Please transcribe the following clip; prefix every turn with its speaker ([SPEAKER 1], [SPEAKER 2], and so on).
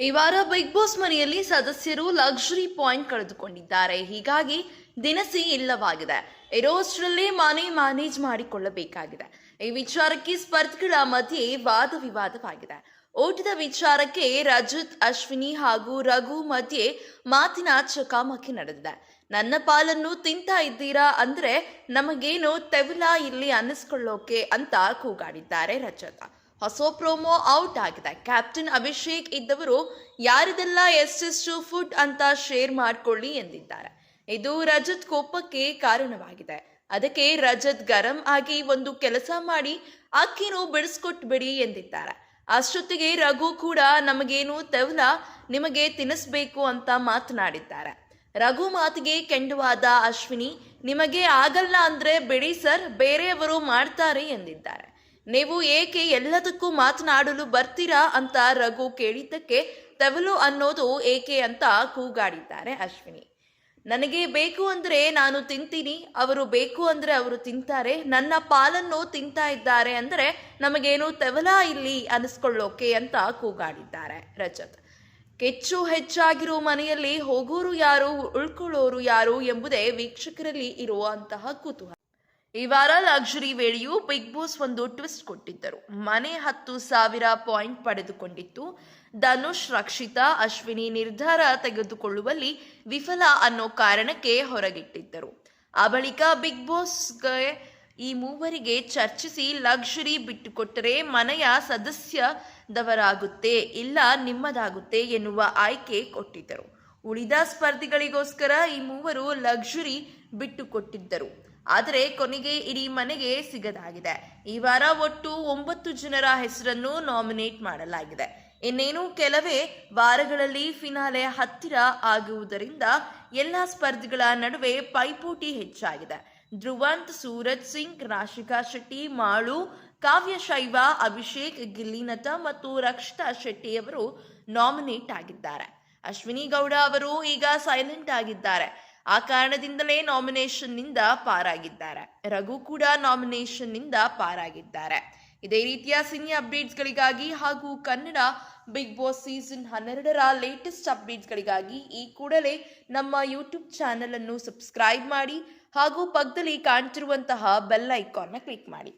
[SPEAKER 1] ಈ ವಾರ big boss ಮನೆಯಲ್ಲಿ ಸದಸ್ಯರು ಲಕ್ಸುರಿ ಪಾಯಿಂಟ್ ಕಳೆದುಕೊಂಡಿದ್ದಾರೆ. ಹೀಗಾಗಿ ದಿನಸಿ ಇಲ್ಲವಾಗಿದೆ. ಇರೋಷ್ಟರಲ್ಲಿ ಮನೆ ಮ್ಯಾನೇಜ್ ಮಾಡಿಕೊಳ್ಳಬೇಕಾಗಿದೆ. ಈ ವಿಚಾರಕ್ಕೆ ಸ್ಪರ್ಧಿಗಳ ಮಧ್ಯೆ ವಾದ ವಿವಾದವಾಗಿದೆ. ಓಟದ ವಿಚಾರಕ್ಕೆ ರಜತ್, ಅಶ್ವಿನಿ ಹಾಗೂ ರಘು ಮಧ್ಯೆ ಮಾತಿನ ಚಕಾಮಕಿ ನಡೆದಿದೆ. ನನ್ನ ಪಾಲನ್ನು ತಿಂತಾ ಇದ್ದೀರಾ ಅಂದ್ರೆ ನಮಗೇನು ತೆವಲ ಇಲ್ಲಿ ಅನ್ನಿಸ್ಕೊಳ್ಳೋಕೆ ಅಂತ ಕೂಗಾಡಿದ್ದಾರೆ ರಜತ್. ಹೊಸ ಪ್ರೋಮೋ ಔಟ್ ಆಗಿದೆ. ಕ್ಯಾಪ್ಟನ್ ಅಭಿಷೇಕ್ ಇದ್ದವರು ಯಾರಿದೆಲ್ಲ ಎಷ್ಟೆಷ್ಟು ಫುಡ್ ಅಂತ ಶೇರ್ ಮಾಡ್ಕೊಳ್ಳಿ ಎಂದಿದ್ದಾರೆ. ಇದು ರಜತ್ ಕೋಪಕ್ಕೆ ಕಾರಣವಾಗಿದೆ. ಅದಕ್ಕೆ ರಜತ್ ಗರಂ ಆಗಿ ಒಂದು ಕೆಲಸ ಮಾಡಿ ಅಕ್ಕಿನೂ ಬಿಡಿಸ್ಕೊಟ್ಬಿಡಿ ಎಂದಿದ್ದಾರೆ. ಅಷ್ಟೊತ್ತಿಗೆ ರಘು ಕೂಡ ನಮಗೇನು ತೆವಲ ನಿಮಗೆ ತಿನ್ನಿಸ್ಬೇಕು ಅಂತ ಮಾತನಾಡಿದ್ದಾರೆ. ರಘು ಮಾತಿಗೆ ಕೆಂಡವಾದ ಅಶ್ವಿನಿ, ನಿಮಗೆ ಆಗಲ್ಲ ಅಂದ್ರೆ ಬಿಡಿ ಸರ್, ಬೇರೆಯವರು ಮಾಡ್ತಾರೆ ಎಂದಿದ್ದಾರೆ. ನೀವು ಏಕೆ ಎಲ್ಲದಕ್ಕೂ ಮಾತನಾಡಲು ಬರ್ತೀರಾ ಅಂತ ರಘು ಕೇಳಿದ್ದಕ್ಕೆ ತೆವಲು ಅನ್ನೋದು ಏಕೆ ಅಂತ ಕೂಗಾಡಿದ್ದಾರೆ ಅಶ್ವಿನಿ. ನನಗೆ ಬೇಕು ಅಂದ್ರೆ ನಾನು ತಿಂತೀನಿ, ಅವರು ಬೇಕು ಅಂದ್ರೆ ಅವರು ತಿಂತಾರೆ, ನನ್ನ ಪಾಲನ್ನು ತಿಂತಾ ಇದ್ದಾರೆ ಅಂದ್ರೆ ನಮಗೇನು ತೆವಲ ಇಲ್ಲಿ ಅನಿಸ್ಕೊಳ್ಳೋಕೆ ಅಂತ ಕೂಗಾಡಿದ್ದಾರೆ ರಜತ್. ಕೆಚ್ಚು ಹೆಚ್ಚಾಗಿರೋ ಮನೆಯಲ್ಲಿ ಹೋಗೋರು ಯಾರು, ಉಳ್ಕೊಳ್ಳೋರು ಯಾರು ಎಂಬುದೇ ವೀಕ್ಷಕರಲ್ಲಿ ಇರುವಂತಹ ಕುತೂಹಲ. ಈ ವಾರ ಲಕ್ಸುರಿ ವೇಳೆಯೂ ಬಿಗ್ ಬಾಸ್ ಒಂದು ಟ್ವಿಸ್ಟ್ ಕೊಟ್ಟಿದ್ದರು. ಮನೆ 10,000 ಪಾಯಿಂಟ್ ಪಡೆದುಕೊಂಡಿತ್ತು. ಧನುಷ್, ರಕ್ಷಿತಾ, ಅಶ್ವಿನಿ ನಿರ್ಧಾರ ತೆಗೆದುಕೊಳ್ಳುವಲ್ಲಿ ವಿಫಲ ಅನ್ನೋ ಕಾರಣಕ್ಕೆ ಹೊರಗಿಟ್ಟಿದ್ದರು. ಆ ಬಳಿಕ ಬಿಗ್ ಬಾಸ್ಗೆ ಈ ಮೂವರಿಗೆ ಚರ್ಚಿಸಿ ಲಕ್ಸುರಿ ಬಿಟ್ಟುಕೊಟ್ಟರೆ ಮನೆಯ ಸದಸ್ಯದವರಾಗುತ್ತೆ, ಇಲ್ಲ ನಿಮ್ಮದಾಗುತ್ತೆ ಎನ್ನುವ ಆಯ್ಕೆ ಕೊಟ್ಟಿದ್ದರು. ಉಳಿದ ಸ್ಪರ್ಧಿಗಳಿಗೋಸ್ಕರ ಈ ಮೂವರು ಲಕ್ಸುರಿ ಬಿಟ್ಟುಕೊಟ್ಟಿದ್ದರು. ಆದರೆ ಕೊನೆಗೆ ಇಡೀ ಮನೆಗೆ ಸಿಗದಾಗಿದೆ. ಈ ವಾರ ಒಟ್ಟು 9 ಜನರ ಹೆಸರನ್ನು ನಾಮಿನೇಟ್ ಮಾಡಲಾಗಿದೆ. ಇನ್ನೇನು ಕೆಲವೇ ವಾರಗಳಲ್ಲಿ ಫಿನಾಲೆ ಹತ್ತಿರ ಆಗುವುದರಿಂದ ಎಲ್ಲ ಸ್ಪರ್ಧಿಗಳ ನಡುವೆ ಪೈಪೋಟಿ ಹೆಚ್ಚಾಗಿದೆ. ಧ್ರುವಂತ್, ಸೂರಜ್ ಸಿಂಗ್, ರಾಶಿಕಾ ಶೆಟ್ಟಿ, ಮಾಳು, ಕಾವ್ಯ ಶೈವ, ಅಭಿಷೇಕ್, ಗಿಲ್ಲಿನಟ ಮತ್ತು ರಕ್ಷಿತಾ ಶೆಟ್ಟಿ ಅವರು ನಾಮಿನೇಟ್ ಆಗಿದ್ದಾರೆ. ಅಶ್ವಿನಿ ಗೌಡ ಅವರು ಈಗ ಸೈಲೆಂಟ್ ಆಗಿದ್ದಾರೆ. ಆ ಕಾರಣದಿಂದಲೇ ನಾಮಿನೇಷನ್ ನಿಂದ ಪಾರಾಗಿದ್ದಾರೆ. ರಘು ಕೂಡ ನಾಮಿನೇಷನ್ ನಿಂದ ಪಾರಾಗಿದ್ದಾರೆ. ಇದೇ ರೀತಿಯ ಸಿನಿ ಅಪ್ಡೇಟ್ಸ್ಗಳಿಗಾಗಿ ಹಾಗೂ ಕನ್ನಡ ಬಿಗ್ ಬಾಸ್ ಸೀಸನ್ 12ರ ಲೇಟೆಸ್ಟ್ ಅಪ್ಡೇಟ್ಸ್ಗಳಿಗಾಗಿ ಈ ಕೂಡಲೇ ನಮ್ಮ ಯೂಟ್ಯೂಬ್ ಚಾನೆಲ್ ಅನ್ನು ಸಬ್ಸ್ಕ್ರೈಬ್ ಮಾಡಿ ಹಾಗೂ ಪಕ್ಕದಲ್ಲಿ ಕಾಣ್ತಿರುವಂತಹ ಬೆಲ್ ಐಕಾನ್ನ ಕ್ಲಿಕ್ ಮಾಡಿ.